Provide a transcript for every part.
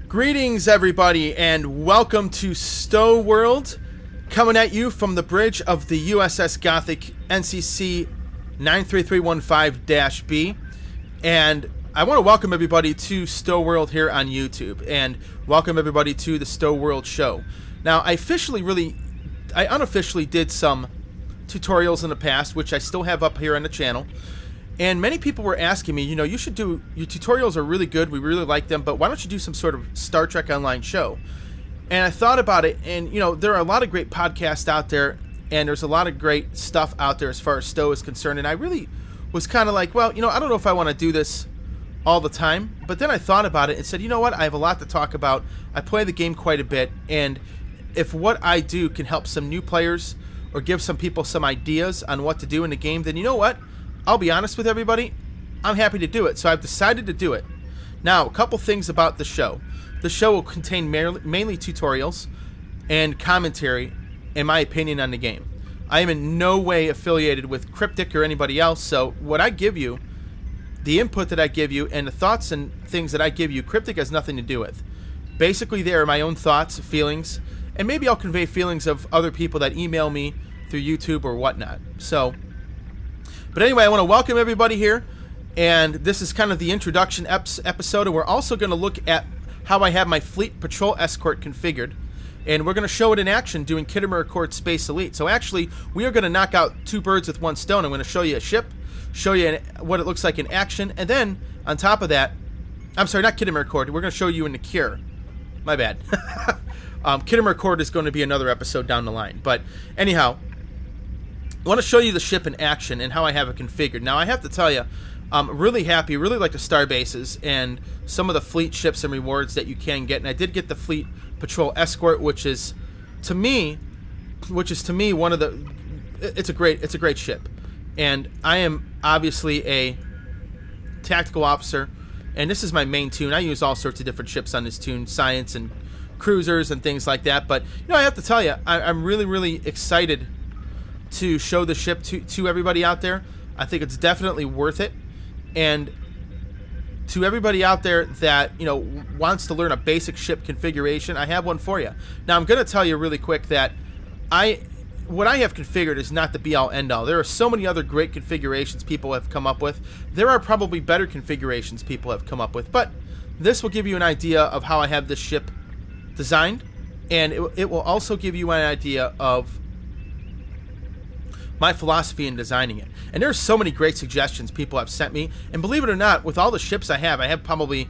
Greetings, everybody, and welcome to STO World, coming at you from the bridge of the USS Gothic NCC 93315-B. And I want to welcome everybody to STO World here on YouTube, and welcome everybody to the STO World show. Now, I unofficially did some tutorials in the past, which I still have up here on the channel. And many people were asking me, you should do, your tutorials are really good, we really like them, but why don't you do some sort of Star Trek Online show? And I thought about it, and there are a lot of great podcasts out there, and there's a lot of great stuff out there as far as STO is concerned, and I really was kind of like, well, I don't know if I want to do this all the time, but then I thought about it and said, you know what, I have a lot to talk about, I play the game quite a bit, and if what I do can help some new players, or give some people some ideas on what to do in the game, then you know what? I'll be honest with everybody, I'm happy to do it, so I've decided to do it. Now, a couple things about the show. The show will contain mainly tutorials and commentary, in my opinion, on the game. I am in no way affiliated with Cryptic or anybody else, so what I give you, the input that I give you, and the thoughts and things that I give you, Cryptic has nothing to do with. Basically, they are my own thoughts, feelings, and maybe I'll convey feelings of other people that email me through YouTube or whatnot. But anyway, I want to welcome everybody here, and this is kind of the introduction episode, and we're also going to look at how I have my Fleet Patrol Escort configured, and we're going to show it in action doing Kittimer Accord Space Elite. So actually, we are going to knock out two birds with one stone. I'm going to show you a ship, show you what it looks like in action, and then on top of that, I'm sorry, not Kittimer Accord, we're going to show you in the Cure. My bad. Kittimer Accord is going to be another episode down the line, but anyhow, I want to show you the ship in action and how I have it configured. Now, I have to tell you, I'm really happy, really like the star bases and some of the fleet ships and rewards that you can get. And I did get the Fleet Patrol Escort, which is to me one of the, it's a great ship. And I am obviously a tactical officer, and this is my main tune. I use all sorts of different ships on this tune, science and cruisers and things like that. But I have to tell you, I'm really excited to show the ship to everybody out there. I think it's definitely worth it, and to everybody out there that wants to learn a basic ship configuration, I have one for you. Now, I'm going to tell you really quick that what I have configured is not the be-all end-all. There are so many other great configurations people have come up with. There are probably better configurations people have come up with, but this will give you an idea of how I have this ship designed, and it will also give you an idea of my philosophy in designing it. And there's so many great suggestions people have sent me, and believe it or not, with all the ships I have probably,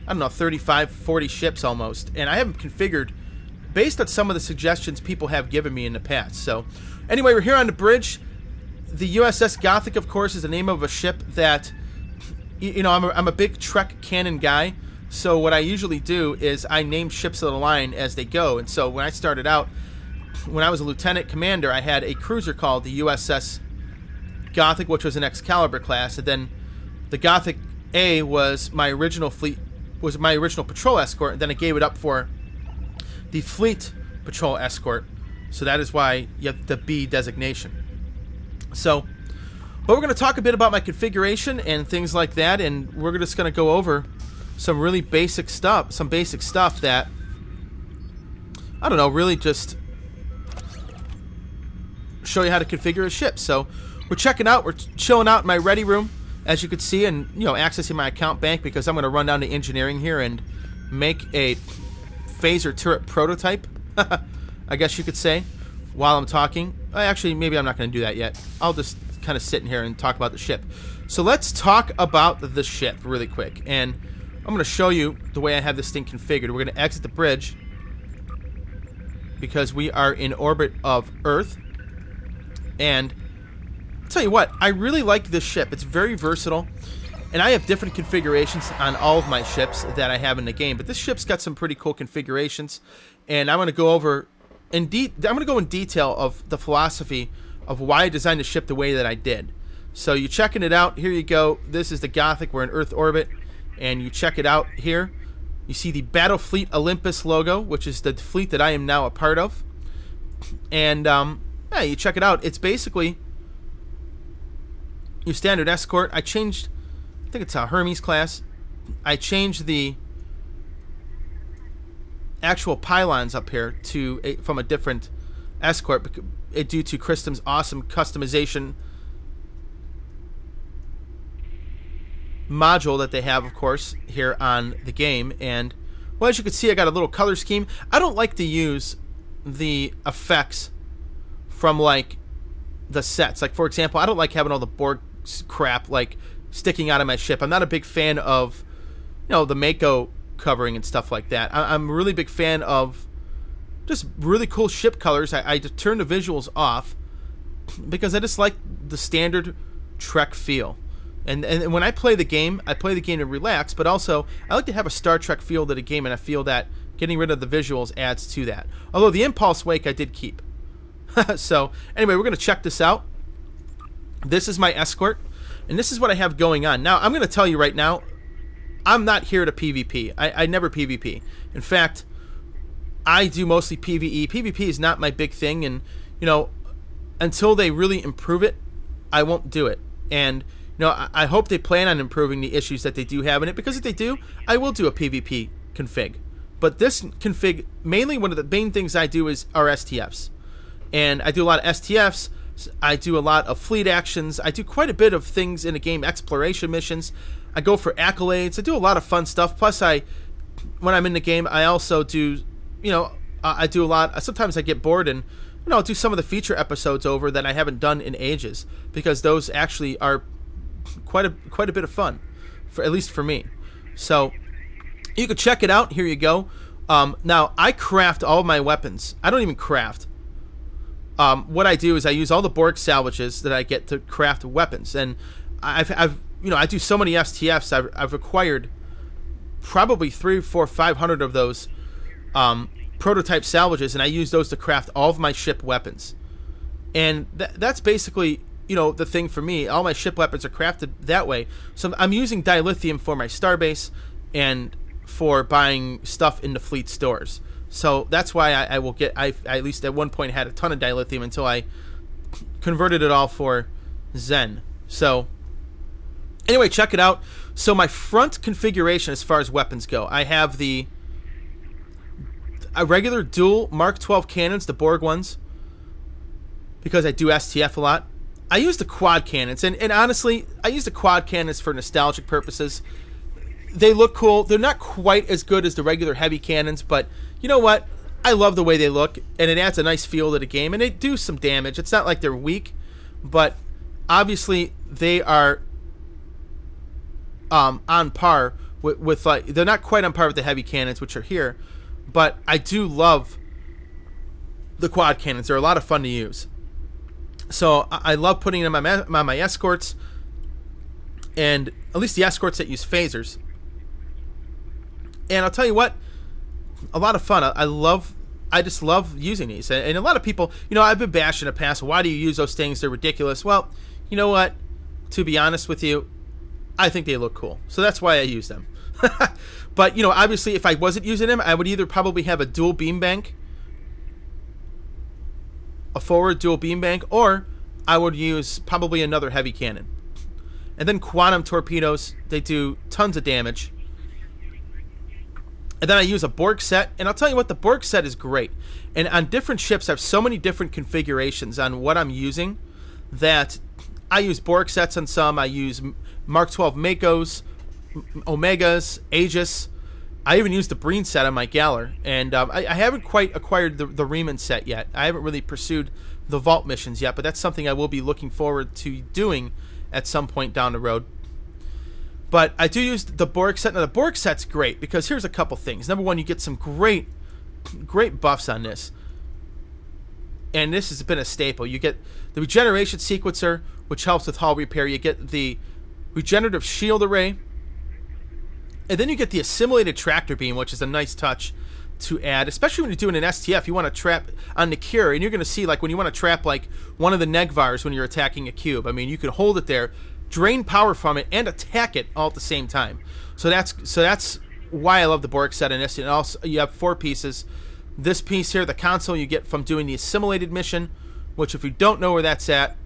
I don't know, 35, 40 ships almost, and I have them configured based on some of the suggestions people have given me in the past. So anyway, we're here on the bridge. The USS Gothic, of course, is the name of a ship that, I'm a big Trek canon guy, so what I usually do is I name ships of the line as they go. And so when I started out, when I was a lieutenant commander, I had a cruiser called the USS Gothic, which was an Excalibur class, and then the Gothic A was my original patrol escort, and then I gave it up for the Fleet Patrol Escort. So that is why you have the B designation. So, but we're going to talk a bit about my configuration and things like that, and we're just going to go over some really basic stuff, that, I don't know, really just show you how to configure a ship. So we're chilling out in my ready room, as you can see, and accessing my account bank, because I'm going to run down to engineering here and make a phaser turret prototype, I guess you could say, while I'm talking. Actually, maybe I'm not going to do that yet. I'll just kind of sit in here and talk about the ship. So let's talk about the ship really quick, and I'm going to show you the way I have this thing configured. We're going to exit the bridge because we are in orbit of Earth. And I'll tell you what, I really like this ship. It's very versatile, and I have different configurations on all of my ships that I have in the game. But this ship's got some pretty cool configurations, and I'm going to go over I'm going to go in detail of the philosophy of why I designed the ship the way that I did. So you're checking it out. Here you go. This is the Gothic. We're in Earth orbit, and you check it out here. You see the Battle Fleet Olympus logo, which is the fleet that I am now a part of. And yeah, you check it out. It's basically your standard escort. I think it's a Hermes class. I changed the actual pylons up here from a different Escort due to Christum's awesome customization module that they have, of course, here on the game. And well, as you can see, I got a little color scheme. I don't like to use the effects from like the sets. Like, for example, I don't like having all the Borg crap like sticking out of my ship. I'm not a big fan of, you know, the Mako covering and stuff like that. I'm a really big fan of just really cool ship colors. I just turn the visuals off because I just like the standard Trek feel. And when I play the game to relax, but also I like to have a Star Trek feel to the game, and I feel that getting rid of the visuals adds to that. Although the Impulse Wake I did keep. So anyway, we're going to check this out. This is my Escort, and this is what I have going on. Now, I'm going to tell you right now, I'm not here to PvP. I never PvP. In fact, I do mostly PvE. PvP is not my big thing, and, you know, until they really improve it, I won't do it. And, you know, I hope they plan on improving the issues that they do have in it, because if they do, I will do a PvP config. But this config, mainly one of the main things I do are STFs. And I do a lot of STFs, I do a lot of fleet actions, I do quite a bit of things in the game, exploration missions, I go for accolades, I do a lot of fun stuff. Plus, when I'm in the game, I also do, you know, I do a lot, sometimes I get bored and, you know, I'll do some of the feature episodes over that I haven't done in ages, because those actually are quite a bit of fun, at least for me. So you can check it out. Here you go. Now, I craft all of my weapons. I don't even craft. What I do is I use all the Borg salvages that I get to craft weapons, and I've you know, I do so many STFs. I've acquired probably 300, 400, 500 of those prototype salvages, and I use those to craft all of my ship weapons. And that's basically, you know, the thing for me. All my ship weapons are crafted that way. So I'm using dilithium for my starbase and for buying stuff in the fleet stores. So that's why I will get, I at least at one point had a ton of dilithium until I converted it all for Zen. So anyway, check it out. So my front configuration as far as weapons go, I have a regular dual Mark 12 cannons, the Borg ones, because I do STF a lot. I use the quad cannons, and honestly, I use the quad cannons for nostalgic purposes. They look cool. They're not quite as good as the regular heavy cannons, but you know what? I love the way they look, and it adds a nice feel to the game, and they do some damage. It's not like they're weak, but obviously they are on par with like, they're not quite on par with the heavy cannons, which are here, but I do love the quad cannons. They're a lot of fun to use. So I love putting them on my Escorts, and at least the Escorts that use phasers. And I'll tell you what, a lot of fun. I just love using these. And a lot of people, you know, I've been bashing in the past, why do you use those things? They're ridiculous. Well, you know what? To be honest with you, I think they look cool. So that's why I use them. But, you know, obviously if I wasn't using them, I would either probably have a dual beam bank, a forward dual beam bank, or I would use probably another heavy cannon. And then quantum torpedoes, they do tons of damage. And then I use a Borg set, and I'll tell you what, the Borg set is great. And on different ships, I have so many different configurations on what I'm using that I use Borg sets on some. I use Mark 12 Makos, Omegas, Aegis. I even used the Breen set on my Galler, and I haven't quite acquired the Riemann set yet. I haven't really pursued the Vault missions yet, but that's something I will be looking forward to doing at some point down the road. But I do use the Borg set. Now, the Borg set's great because here's a couple things. Number one, you get some great buffs on this. And this has been a staple. You get the regeneration sequencer, which helps with hull repair. You get the regenerative shield array. And then you get the assimilated tractor beam, which is a nice touch to add, especially when you're doing an STF. You want to trap on the cure, and you're going to see, like, when you want to trap, like, one of the Negvars when you're attacking a cube. I mean, you can hold it there, drain power from it, and attack it all at the same time. So that's why I love the Borg set in this. And also, you have 4 pieces. This piece here, the console, you get from doing the assimilated mission, which if you don't know where that's at,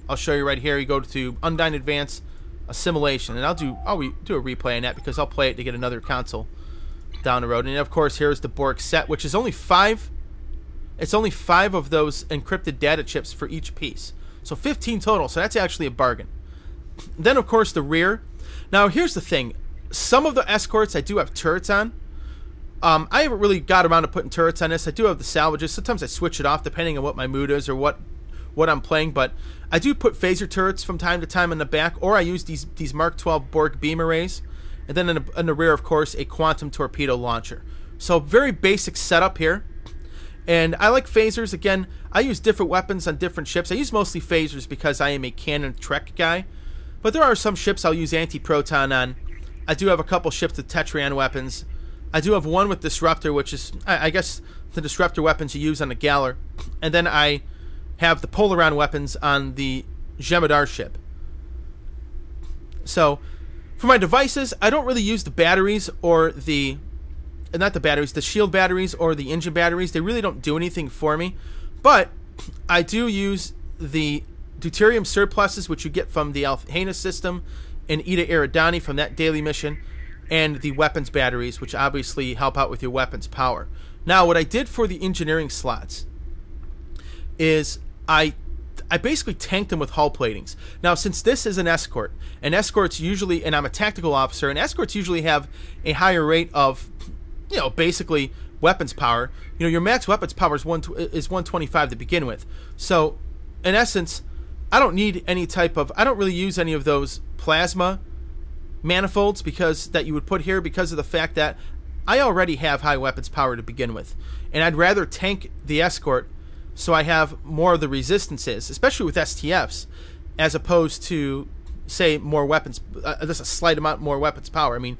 I'll show you right here. You go to Undyne Advanced Assimilation, and I'll do a replay on that because I'll play it to get another console down the road. And of course, here's the Borg set, which is only 5. It's only 5 of those encrypted data chips for each piece. So 15 total. So that's actually a bargain. Then, of course, the rear. Now, here's the thing. Some of the Escorts I do have turrets on. I haven't really got around to putting turrets on this. I do have the salvages. Sometimes I switch it off depending on what my mood is or what I'm playing. But I do put phaser turrets from time to time in the back, or I use these Mark 12 Borg beam arrays. And then in the rear, of course, a quantum torpedo launcher. So very basic setup here. And I like phasers. Again, I use different weapons on different ships. I use mostly phasers because I am a cannon Trek guy. But there are some ships I'll use anti-proton on. I do have a couple ships with Tetrian weapons. I do have one with Disruptor, which is, I guess, the Disruptor weapons you use on the Galler. And then I have the Polaron weapons on the Jemadar ship. So, for my devices, I don't really use the batteries or the shield batteries or the engine batteries. They really don't do anything for me. But I do use the deuterium surpluses, which you get from the Alhena system and Ida Eridani from that daily mission, and the weapons batteries, which obviously help out with your weapons power. Now, what I did for the engineering slots is I basically tanked them with hull platings. Now, since this is an escort, and escorts usually, and I'm a tactical officer, and escorts usually have a higher rate of, basically weapons power. Your max weapons power is 125 to begin with. So, in essence, I don't need any type of, I don't really use any of those plasma manifolds that you would put here, because of the fact that I already have high weapons power to begin with. And I'd rather tank the escort so I have more of the resistances, especially with STFs, as opposed to, say, more weapons, just a slight amount more weapons power. I mean,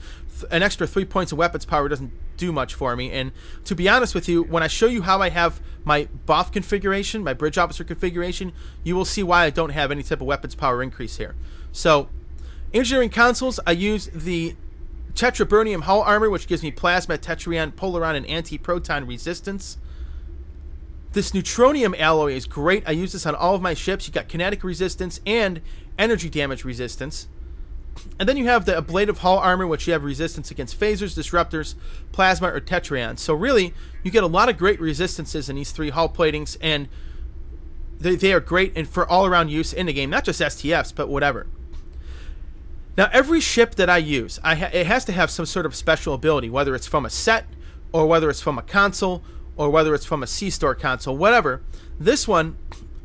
an extra 3 points of weapons power doesn't do much for me. And to be honest with you, when I show you how I have my BOF configuration, my bridge officer configuration, you will see why I don't have any type of weapons power increase here. So, engineering consoles, I use the Tetraburnium hull armor, which gives me plasma, Tetrion, Polaron, and anti-proton resistance. This neutronium alloy is great. I use this on all of my ships. You got kinetic resistance and energy damage resistance. And then you have the ablative hull armor, which you have resistance against phasers, disruptors, plasma, or Tetrion. So really, you get a lot of great resistances in these 3 hull platings, and they are great and for all-around use in the game. Not just STFs, but whatever. Now, every ship that I use, it has to have some sort of special ability, whether it's from a set, or whether it's from a console, or whether it's from a C-Store console, whatever. This one,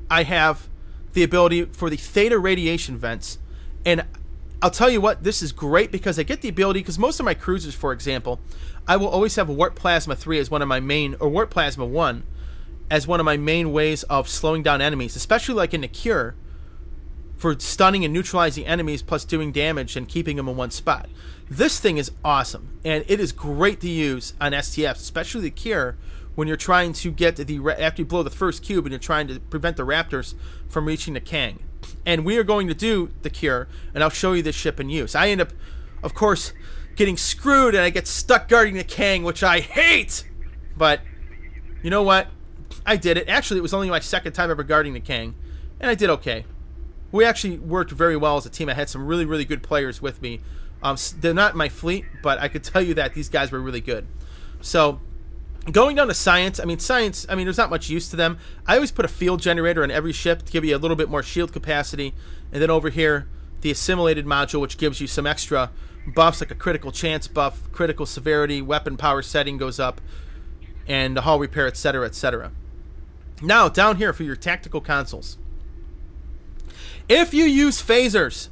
I have the ability for the theta radiation vents. And I'll tell you what, this is great because I get the ability, because most of my cruisers, for example, I will always have Warp Plasma 3 as one of my main, or Warp Plasma 1 as one of my main ways of slowing down enemies, especially like in the Cure, for stunning and neutralizing enemies plus doing damage and keeping them in one spot. This thing is awesome, and it is great to use on STFs, especially the Cure, when you're trying to get after you blow the first cube and you're trying to prevent the Raptors from reaching the Kang. And we are going to do the Cure, and I'll show you this ship in use. I end up, of course, getting screwed, and I get stuck guarding the Kang, which I hate! But, you know what? I did it. Actually, it was only my 2nd time ever guarding the Kang, and I did okay. We actually worked very well as a team. I had some really, really good players with me. They're not in my fleet, but I could tell you that these guys were really good. So, going down to science, there's not much use to them. I always put a field generator on every ship to give you a little bit more shield capacity. And then over here, the assimilated module, which gives you some extra buffs, like a critical chance buff, critical severity, weapon power setting goes up, and the hull repair, etc., etc. Now, down here for your tactical consoles. If you use phasers,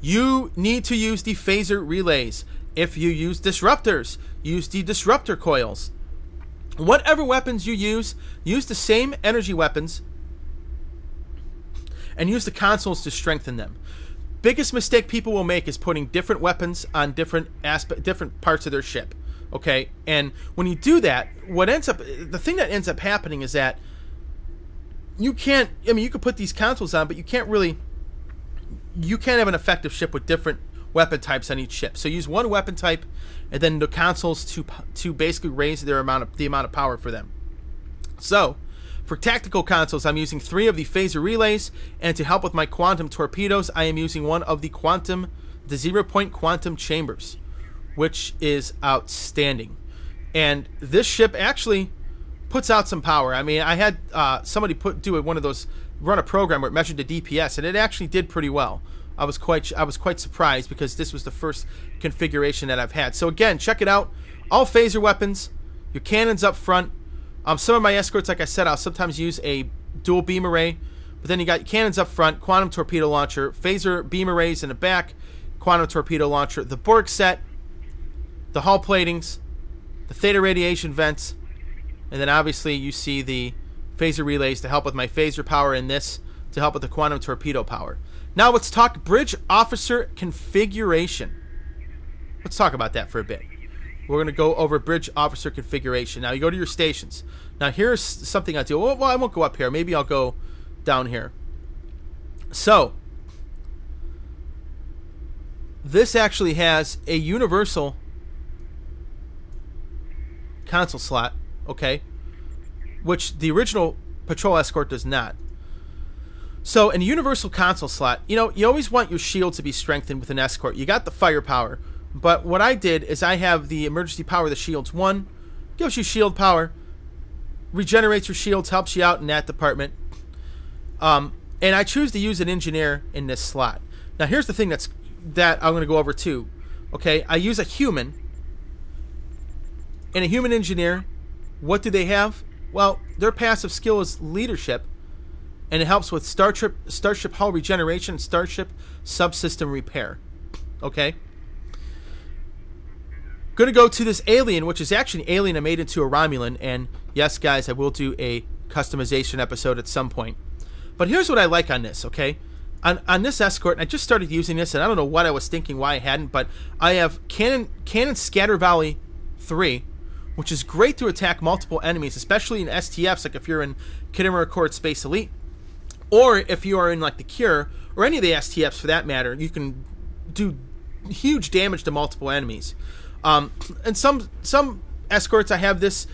you need to use the phaser relays. If you use disruptors, use the disruptor coils. Whatever weapons you use the same energy weapons and use the consoles to strengthen them. Biggest mistake people will make is putting different weapons on different parts of their ship. Okay? And when you do that, the thing that ends up happening is that you can't, you could put these consoles on, but you can't have an effective ship with different weapon types on each ship. So use one weapon type, and then the consoles to basically raise the amount of power for them. So, for tactical consoles, I'm using 3 of the phaser relays, and to help with my quantum torpedoes, I am using one of the 0-point quantum chambers, which is outstanding. And this ship actually puts out some power. I mean, I had somebody run a program where it measured the DPS, and it actually did pretty well. I was quite surprised because this was the first configuration that I've had. So again, check it out. All phaser weapons, your cannons up front. Some of my escorts, like I said, I'll sometimes use a dual beam array, but then you got cannons up front, quantum torpedo launcher, phaser beam arrays in the back, quantum torpedo launcher, the Borg set, the hull platings, the theta radiation vents, and then obviously you see the phaser relays to help with my phaser power, and this to help with the quantum torpedo power. Now let's talk bridge officer configuration. Let's talk about that for a bit. We're going to go over bridge officer configuration. Now you go to your stations. Now here's something I do. Well, I won't go up here. Maybe I'll go down here. So this actually has a universal console slot, okay, which the original patrol escort does not. So in a universal console slot, you know, you always want your shield to be strengthened with an escort. You got the firepower, but what I did is I have the emergency power of the shields. One gives you shield power, regenerates your shields, helps you out in that department. And I choose to use an engineer in this slot. Now here's the thing that I'm going to go over too. Okay, I use a human and a human engineer. What do they have? Well, their passive skill is leadership, and it helps with starship hull regeneration and starship subsystem repair. Okay. Going to go to this alien, which is actually an alien I made into a Romulan, and yes, guys, I will do a customization episode at some point. But here's what I like on this, okay? On this escort, I just started using this, and I don't know what I was thinking, why I hadn't, but I have Cannon Scatter Volley 3, which is great to attack multiple enemies, especially in STFs, like if you're in Khitomer Accord Space Elite, or if you are in like the Cure, or any of the STFs for that matter. You can do huge damage to multiple enemies. And some escorts, I have this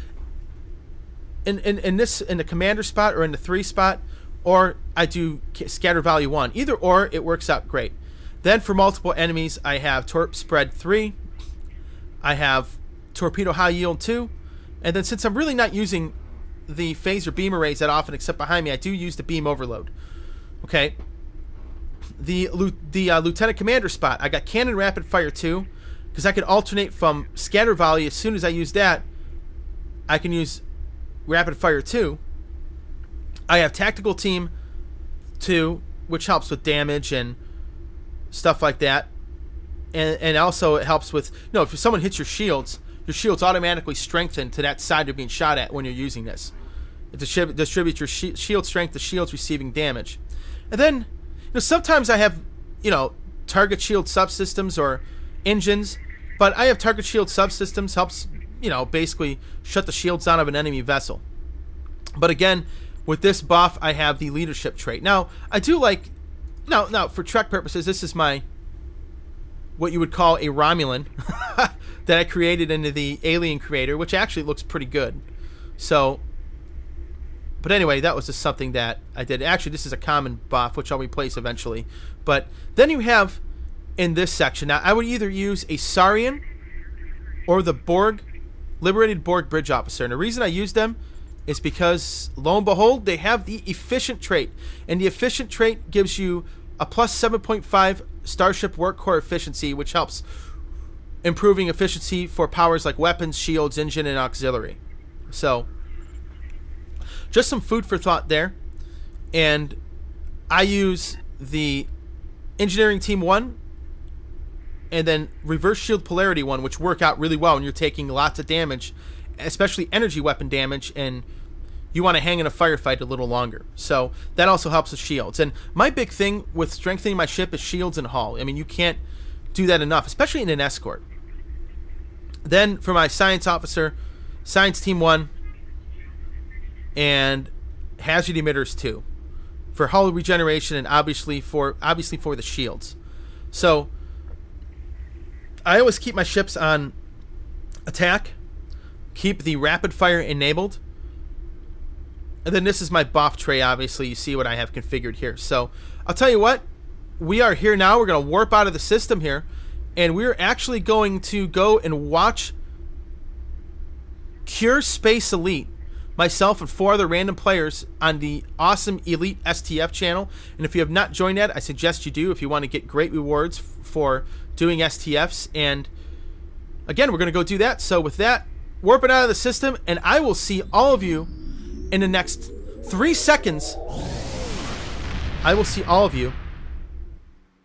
in the commander spot or in the 3 spot, or I do Scatter Volley 1. Either or, it works out great. Then for multiple enemies, I have Torp Spread 3. I have Torpedo High Yield 2. And then since I'm really not using the phaser beam arrays that often, except behind me, I do use the beam overload. Okay. The Lieutenant Commander spot, I got Cannon Rapid Fire 2, because I can alternate from Scatter Volley. As soon as I use that, I can use Rapid Fire 2. I have Tactical Team 2, which helps with damage and stuff like that. And also it helps with, you know, if someone hits your shields automatically strengthen to that side you're being shot at when you're using this. It distributes your shield strength to shields receiving damage. And then, you know, sometimes I have, you know, target shield subsystems or engines, but I have target shield subsystems, helps, you know, basically shut the shields down of an enemy vessel. But again, with this buff, I have the leadership trait. Now, I do like, now for Trek purposes, this is my, what you would call a Romulan that I created into the Alien Creator, which actually looks pretty good. So, but anyway, that was just something that I did. Actually, this is a common buff, which I'll replace eventually. But then you have, in this section, now I would either use a Saurian or the Borg, Liberated Borg Bridge Officer. And the reason I use them is because, lo and behold, they have the efficient trait. And the efficient trait gives you a plus 7.5 Starship Work Core efficiency, which helps improving efficiency for powers like weapons, shields, engine, and auxiliary. So, just some food for thought there. And I use the Engineering Team 1 and then Reverse Shield Polarity 1, which work out really well when you're taking lots of damage, especially energy weapon damage, and you want to hang in a firefight a little longer. So that also helps with shields. And my big thing with strengthening my ship is shields and hull. I mean, you can't do that enough, especially in an escort. Then for my Science Officer, Science Team 1 and Hazard Emitters 2 for hull regeneration, and obviously for the shields. So I always keep my ships on attack, keep the rapid fire enabled, and then this is my buff tray. Obviously, you see what I have configured here. So I'll tell you what, we are here now. We're going to warp out of the system here, and we're actually going to go and watch Cure Space Elite, myself and 4 other random players on the awesome Elite STF channel. And if you have not joined that, I suggest you do if you want to get great rewards for doing STFs. And again, we're going to go do that. So with that, warp it out of the system, and I will see all of you in the next 3 seconds. I will see all of you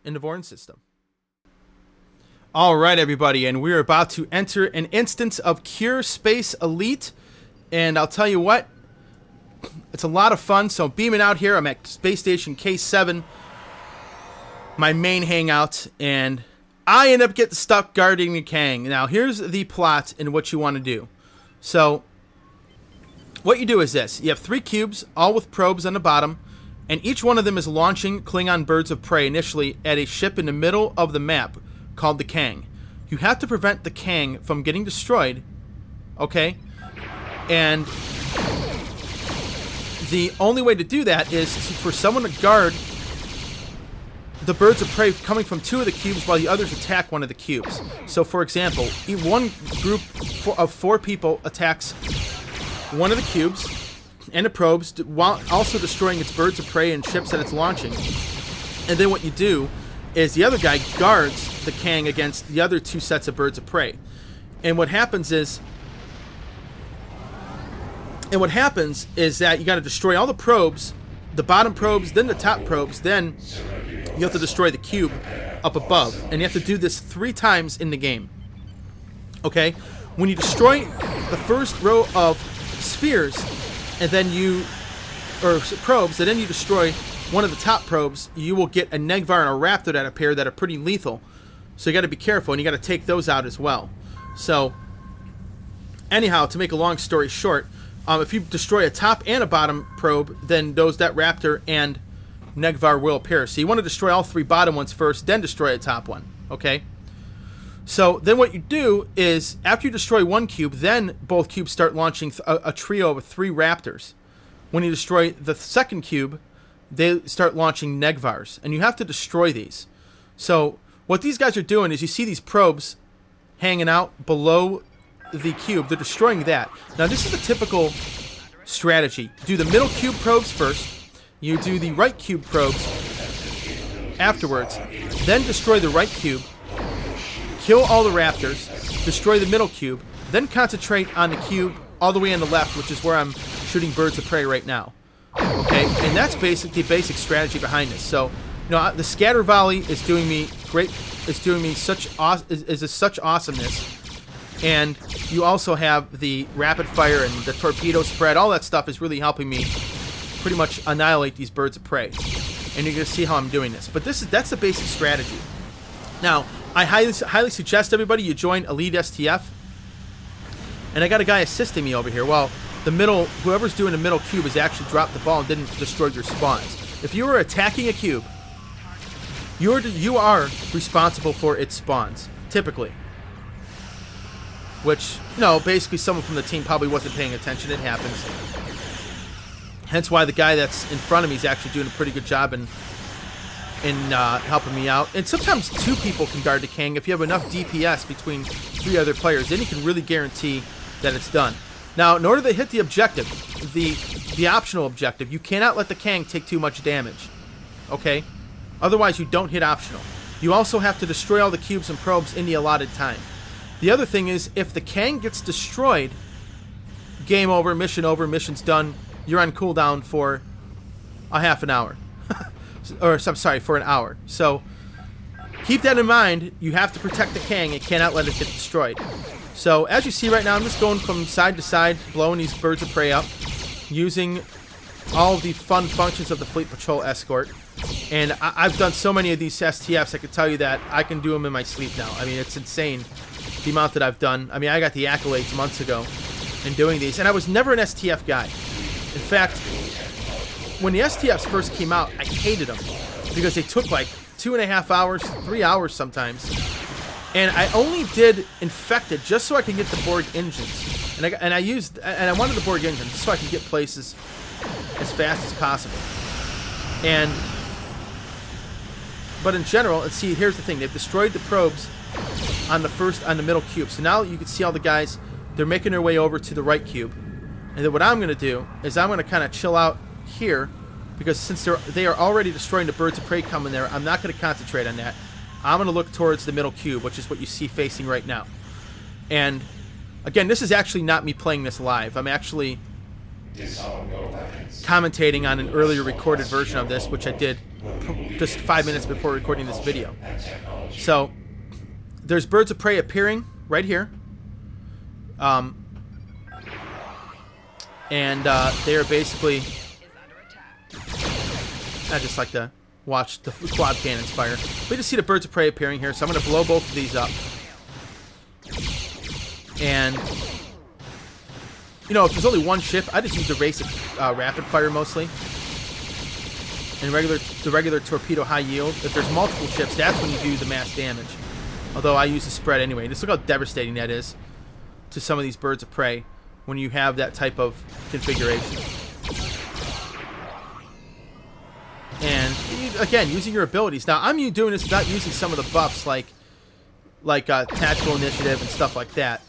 in the Vorn system. All right, everybody, and we're about to enter an instance of Cure Space Elite. And I'll tell you what, it's a lot of fun. So beaming out here, I'm at Space Station K7, my main hangout, and I end up getting stuck guarding the Kang. Now, here's the plot and what you want to do. So, what you do is this. You have 3 cubes, all with probes on the bottom, and each one of them is launching Klingon birds of prey initially at a ship in the middle of the map called the Kang. You have to prevent the Kang from getting destroyed, okay? And the only way to do that is for someone to guard the birds of prey coming from 2 of the cubes while the others attack 1 of the cubes. So, for example, one group of 4 people attacks 1 of the cubes and the probes while also destroying its birds of prey and ships that it's launching. And then what you do is the other guy guards the Kang against the other 2 sets of birds of prey. And what happens is that you got to destroy all the probes, the bottom probes, then the top probes, then you have to destroy the cube up above. And you have to do this 3 times in the game. Okay? When you destroy the first row of spheres, and then or probes, and then you destroy one of the top probes, you will get a Negvar and a Raptor that appear that are pretty lethal. So you got to be careful, and you got to take those out as well. So, anyhow, to make a long story short, if you destroy a top and a bottom probe, then that Raptor and Negvar will appear. So you want to destroy all 3 bottom ones first, then destroy a top one. Okay? So then what you do is, after you destroy 1 cube, then both cubes start launching a trio of 3 Raptors. When you destroy the second cube, they start launching Negvars. And you have to destroy these. So what these guys are doing is, you see these probes hanging out below the cube. They're destroying that. Now, this is a typical strategy. Do the middle cube probes first. You do the right cube probes afterwards. Then destroy the right cube. Kill all the Raptors. Destroy the middle cube. Then concentrate on the cube all the way on the left, which is where I'm shooting birds of prey right now. Okay? And that's basically the basic strategy behind this. So, you know, the scatter volley is doing me great. It's doing me such awesomeness. And you also have the rapid fire and the torpedo spread. All that stuff is really helping me pretty much annihilate these birds of prey. And you're going to see how I'm doing this. But that's the basic strategy. Now, I highly suggest everybody you join Elite STF. And I got a guy assisting me over here. Well, whoever's doing the middle cube has actually dropped the ball and didn't destroy your spawns. If you are attacking a cube, you are responsible for its spawns, typically. Which, basically someone from the team probably wasn't paying attention. It happens. Hence why the guy that's in front of me is actually doing a pretty good job in helping me out. And sometimes 2 people can guard the Kang. If you have enough DPS between 3 other players, then you can really guarantee that it's done. Now, in order to hit the objective, the optional objective, you cannot let the Kang take too much damage. Okay? Otherwise, you don't hit optional. You also have to destroy all the cubes and probes in the allotted time. The other thing is, if the Kang gets destroyed, game over, mission's done. You're on cooldown for a half an hour. Or, I'm sorry, for an hour. So, keep that in mind. You have to protect the Kang and cannot let it get destroyed. So, as you see right now, I'm just going from side to side, blowing these birds of prey up, using all the fun functions of the Fleet Patrol Escort. And I've done so many of these STFs, I can tell you that I can do them in my sleep now. I mean, it's insane the amount that I've done. I mean, I got the accolades months ago in doing these, and I was never an STF guy. In fact, when the STFs first came out, I hated them because they took like 2.5 hours, 3 hours sometimes. And I only did Infected just so I could get the Borg engines. And I wanted the Borg engines so I could get places as fast as possible. But in general, let's see, here's the thing. They've destroyed the probes on the middle cube. So now you can see all the guys they're making their way over to the right cube. And then what I'm going to do is I'm going to kind of chill out here, because since they are already destroying the birds of prey coming there, I'm not going to concentrate on that. I'm going to look towards the middle cube, which is what you see facing right now. And again, this is actually not me playing this live. I'm actually commentating on an earlier recorded version of this, which I did just 5 minutes before recording this video. So there's birds of prey appearing right here. And they are basically... I just like to watch the quad cannons fire. We just see the birds of prey appearing here, so I'm going to blow both of these up. And, you know, if there's only one ship, I just use the basic rapid fire mostly. And the regular torpedo high yield. If there's multiple ships, that's when you do the mass damage. Although I use the spread anyway. Just look how devastating that is to some of these birds of prey when you have that type of configuration. And again, using your abilities. Now, I'm doing this without using some of the buffs like tactical initiative and stuff like that.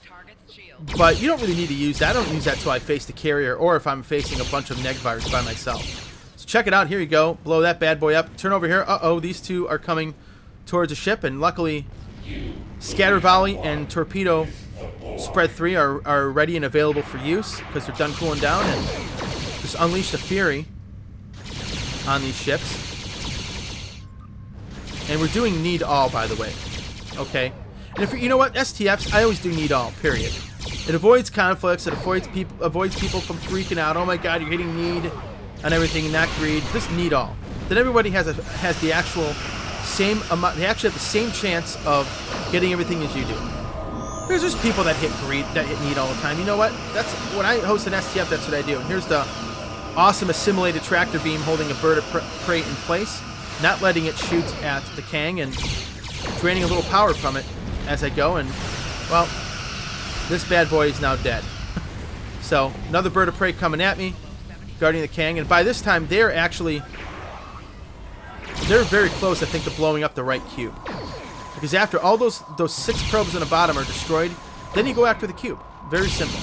But you don't really need to use that. I don't use that till I face the carrier or if I'm facing a bunch of negvires by myself. So check it out. Here you go. Blow that bad boy up. Turn over here. Uh-oh, these two are coming towards a ship, and luckily Scatter Volley and Torpedo Spread 3 are ready and available for use because they're done cooling down, and just unleash the fury on these ships. And we're doing need all, by the way. Okay. And if you know what, STFs, I always do need all, period. It avoids conflicts, it avoids people from freaking out. Oh my god, you're hitting need and everything, and not greed. Just need all. Then everybody has the actual same amount. They actually have the same chance of getting everything as you do. There's just people that hit greed, that hit need all the time. You know what? That's when I host an STF. That's what I do. And here's the awesome assimilated tractor beam holding a bird of prey in place, not letting it shoot at the Kang, and draining a little power from it as I go. And well, this bad boy is now dead. So another bird of prey coming at me, guarding the Kang, and by this time they're very close, I think, to blowing up the right cube. Because after all those 6 probes on the bottom are destroyed, then you go after the cube. Very simple.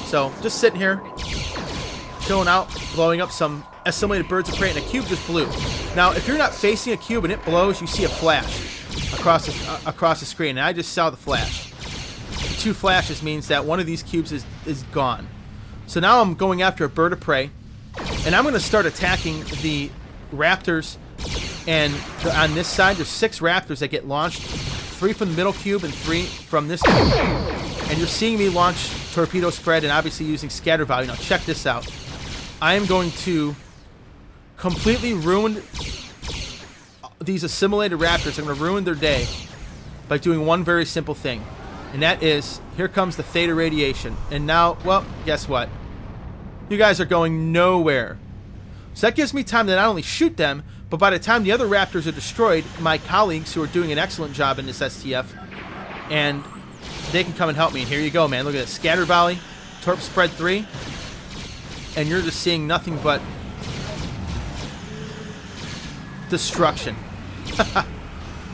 So just sitting here, chilling out, blowing up some assimilated birds of prey, and a cube just blew. Now, if you're not facing a cube and it blows, you see a flash across the screen, and I just saw the flash. The 2 flashes means that one of these cubes is gone. So now I'm going after a bird of prey, and I'm going to start attacking the raptors. And on this side, there's 6 raptors that get launched, 3 from the middle cube and 3 from this cube. And you're seeing me launch torpedo spread and obviously using scatter value. Now check this out. I am going to completely ruin these assimilated raptors. I'm going to ruin their day by doing one very simple thing. And that is, here comes the theta radiation. And now, well, guess what? You guys are going nowhere. So that gives me time to not only shoot them, but by the time the other raptors are destroyed, my colleagues who are doing an excellent job in this STF, and they can come and help me. And here you go, man. Look at it. Scatter Volley, Torp Spread 3, and you're just seeing nothing but destruction.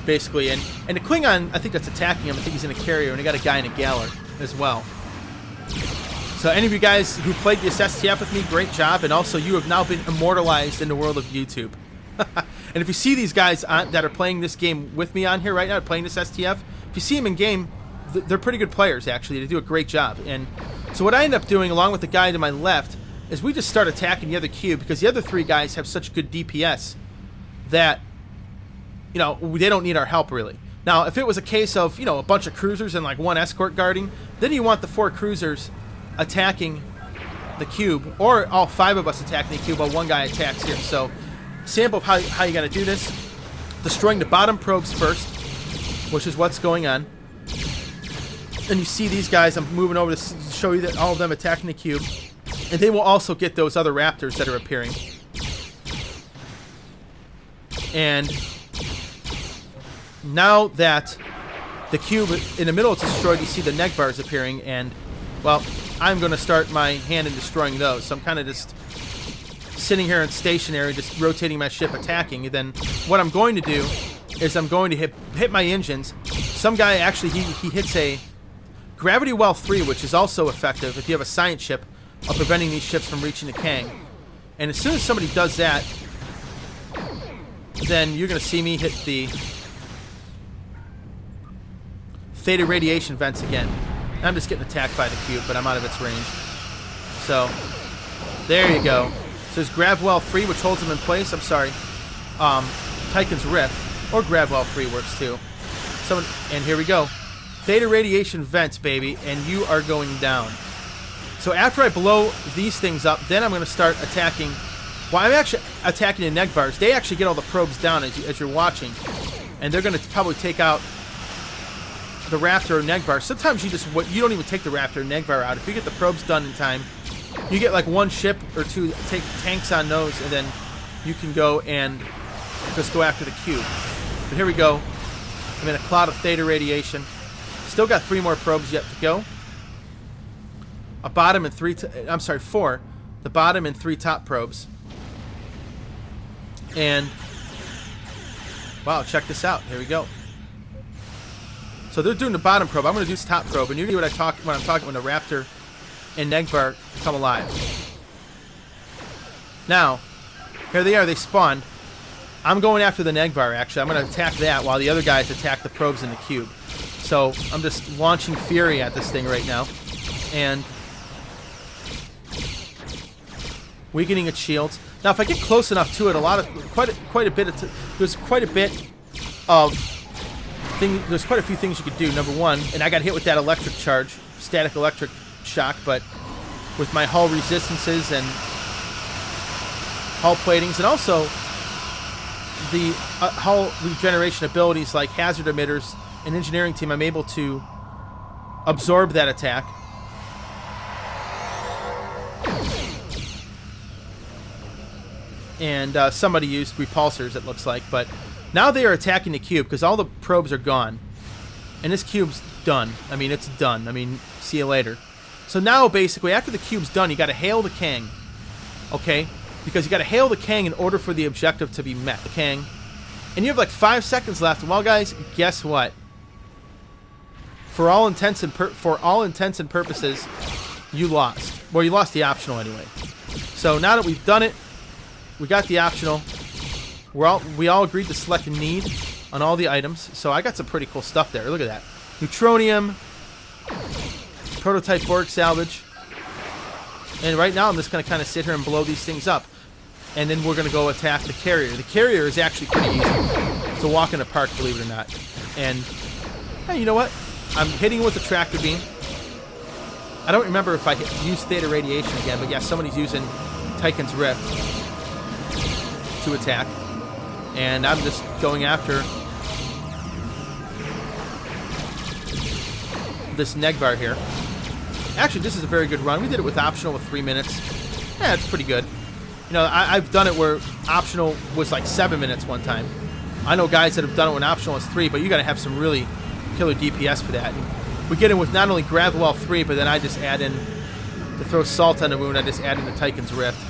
Basically. And the Klingon, I think that's attacking him. I think he's in a carrier, and he got a guy in a galler as well. So any of you guys who played this STF with me, great job. And also, you have now been immortalized in the world of YouTube. And if you see these guys that are playing this game with me on here right now, playing this STF, if you see them in game, they're pretty good players, actually. They do a great job. And so what I end up doing, along with the guy to my left, is we just start attacking the other cube, because the other 3 guys have such good DPS that, you know, they don't need our help, really. Now, if it was a case of, you know, a bunch of cruisers and like 1 escort guarding, then you want the 4 cruisers attacking the cube, or all 5 of us attacking the cube while 1 guy attacks here. So sample of how you got to do this: destroying the bottom probes first, which is what's going on. And you see these guys, I'm moving over to show you that all of them attacking the cube, and they will also get those other raptors that are appearing. And now that the cube in the middle is destroyed, you see the negvars appearing, and well, I'm going to start my hand in destroying those. So I'm kind of just sitting here and stationary, just rotating my ship, attacking. And then what I'm going to do is I'm going to hit my engines. Some guy actually, he hits a Gravity Well 3, which is also effective if you have a science ship, of preventing these ships from reaching the Kang. And as soon as somebody does that, then you're going to see me hit the Theta radiation vents again. I'm just getting attacked by the cube, but I'm out of its range. So, there you go. So there's Grav Well 3, which holds them in place. I'm sorry. Titan's Rift. Or Grav Well 3 works too. And here we go. Theta radiation vents, baby, and you are going down. So after I blow these things up, then I'm going to start attacking. Well, I'm actually attacking the Negvars. They actually get all the probes down as you're watching. And they're going to probably take out the Raptor or Negvar. Sometimes you don't even take the Raptor or Negvar out. If you get the probes done in time, you get like one ship or two, take tanks on those, and then you can go and just go after the cube. But here we go. I'm in a cloud of Theta radiation. Still got 3 more probes yet to go. A bottom and 4. The bottom and 3 top probes. And wow, check this out. Here we go. So they're doing the bottom probe. I'm going to do this top probe, and you hear what I'm talking when the Raptor and Negvar come alive. Now, here they are. They spawned. I'm going after the Negvar, actually. I'm going to attack that while the other guys attack the probes in the cube. So I'm just launching fury at this thing right now. And weakening its shields. Now, if I get close enough to it, there's quite a few things you could do. Number one, and I got hit with that electric charge, static electric shock, but with my hull resistances and hull platings, and also the hull regeneration abilities like hazard emitters and engineering team, I'm able to absorb that attack. And somebody used repulsors, it looks like, but now they are attacking the cube because all the probes are gone. And this cube's done. I mean, it's done. I mean, see you later. So now, basically, after the cube's done, you got to hail the Kang. Okay? Because you got to hail the Kang in order for the objective to be met. The Kang. And you have like 5 seconds left. Well, guys, guess what? For all intents and purposes, you lost. Well, you lost the optional anyway. So now that we've done it, we got the optional. We all agreed to select a need on all the items. So I got some pretty cool stuff there. Look at that. Neutronium. Prototype Borg salvage. And right now I'm just going to kind of sit here and blow these things up. And then we're going to go attack the carrier. The carrier is actually pretty easy. It's a walk in the park, believe it or not. And, hey, you know what? I'm hitting with the tractor beam. I don't remember if I used Theta radiation again, but yeah, somebody's using Titan's Rift to attack. And I'm just going after this Negvar here. Actually, this is a very good run. We did it with optional with 3 minutes. Yeah, it's pretty good. You know, I've done it where optional was like 7 minutes one time. I know guys that have done it when optional is 3, but you got to have some really killer DPS for that. And we get in with not only Grav Well 3, but then I just add in, to throw salt on the wound, I just add in the Titan's Rift.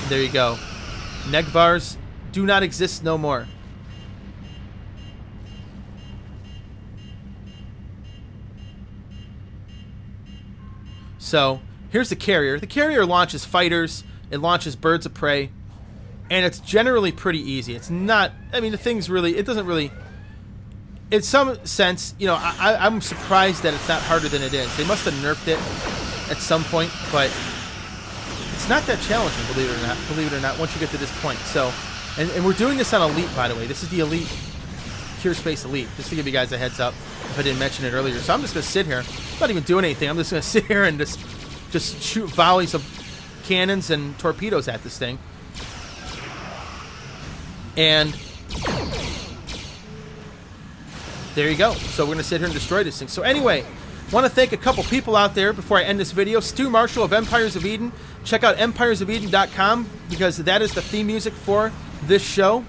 And there you go. Negvars do not exist no more. So, here's the carrier. The carrier launches fighters, it launches birds of prey, and it's generally pretty easy. It's not, I mean, the thing's really, it doesn't really, in some sense, you know, I'm surprised that it's not harder than it is. They must have nerfed it at some point, but it's not that challenging, believe it or not, once you get to this point. So, and we're doing this on Elite, by the way. This is the Elite, Pure Space Elite, just to give you guys a heads up, if I didn't mention it earlier. So I'm just going to sit here, I'm not even doing anything. I'm just going to sit here and just shoot volleys of cannons and torpedoes at this thing. And there you go. So we're going to sit here and destroy this thing. So anyway, want to thank a couple people out there before I end this video. Stu Marshall of Empires of Eden. Check out empiresofeden.com because that is the theme music for this show.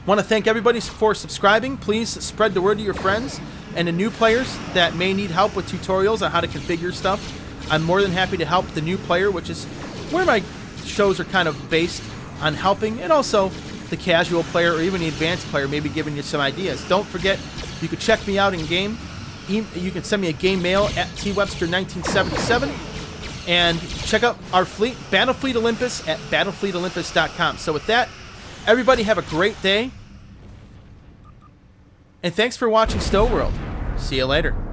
Want to thank everybody for subscribing. Please spread the word to your friends and the new players that may need help with tutorials on how to configure stuff. I'm more than happy to help the new player, which is where my shows are kind of based on helping, and also the casual player or even the advanced player, maybe giving you some ideas. Don't forget, you can check me out in game you can send me a game mail at twebster1977. And check out our fleet, Battlefleet Olympus, at battlefleetolympus.com. So with that, everybody have a great day. And thanks for watching STO World. See you later.